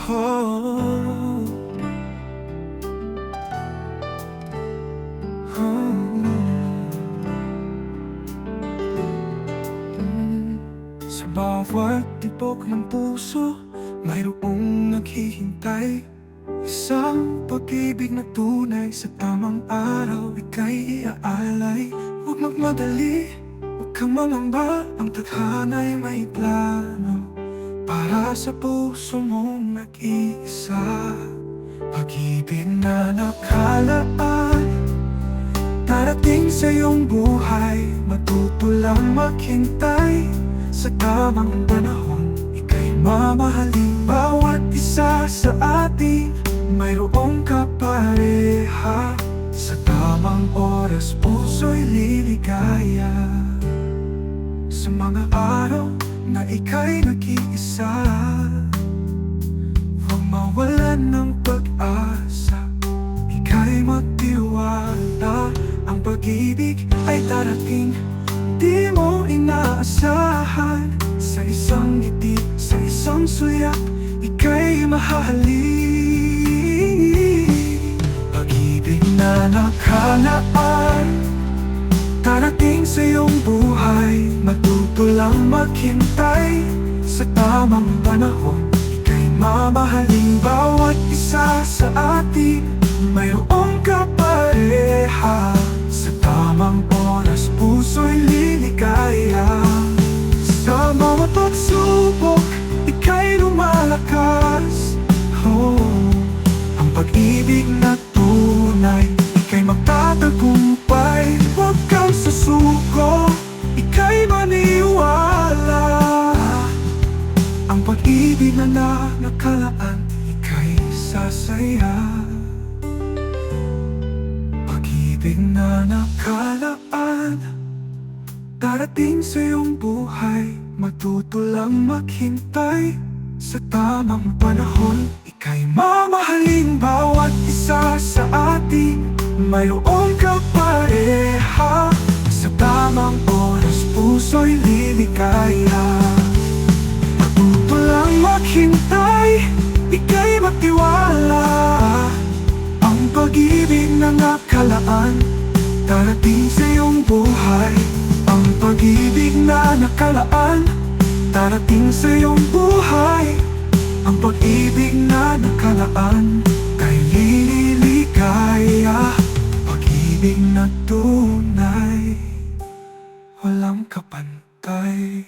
Oh, Sa bawat tibok ng puso, mayroong naghihintay. Isang pag-ibig na tunay, sa tamang araw ika'y iaalay. Huwag magmadali, huwag kang mangamba, ang tadhana'y may plano para sa puso mong nag-iisa. Pag-ibig na nakalaan, darating sa iyong buhay, matuto lang maghintay. Sa tamang panahon, ika'y mamahalin. Bawat isa sa atin, mayroong kapareha. Sa tamang oras, puso'y liligaya. Sa mga araw na ika'y nag-iisa, huwag mawalan ng pag-asa, ika'y magtiwala. Ang pag-ibig ay darating, di mo inaasahan. Sa isang ngiti, sa isang suyak, ika'y mahahalin. Pag-ibig na nakalaan, darating sa iyong buhay, matuto lang maghintay. Sa tamang panahon, ika'y mamahalin. Bawat isa sa atin, mayroong kapareha. Sa tamang oras, puso'y liligaya. Sa mga pagsubok, ika'y lumalakas. Ang pag-ibig na tunay, ika'y magtatagumpay. Huwag kang susuko, ika'y maniwala. Ang pag-ibig na nakalaan, ika'y sasaya. Pag-ibig na nakalaan, darating sa iyong buhay, matuto lang maghintay. Sa tamang panahon, ika'y mamahalin. Bawat isa sa atin, mayroong kapareha. Sa tamang oras, puso'y liligaya. Matuto lang maghintay, ika'y magtiwala. Ang pag-ibig na nakalaan, darating sa iyong buhay. Ang pag-ibig na nakalaan, darating sa iyong buhay. Ang pag-ibig na nakalaan, kay liligaya. Pag-ibig na tunay, walang kapantay.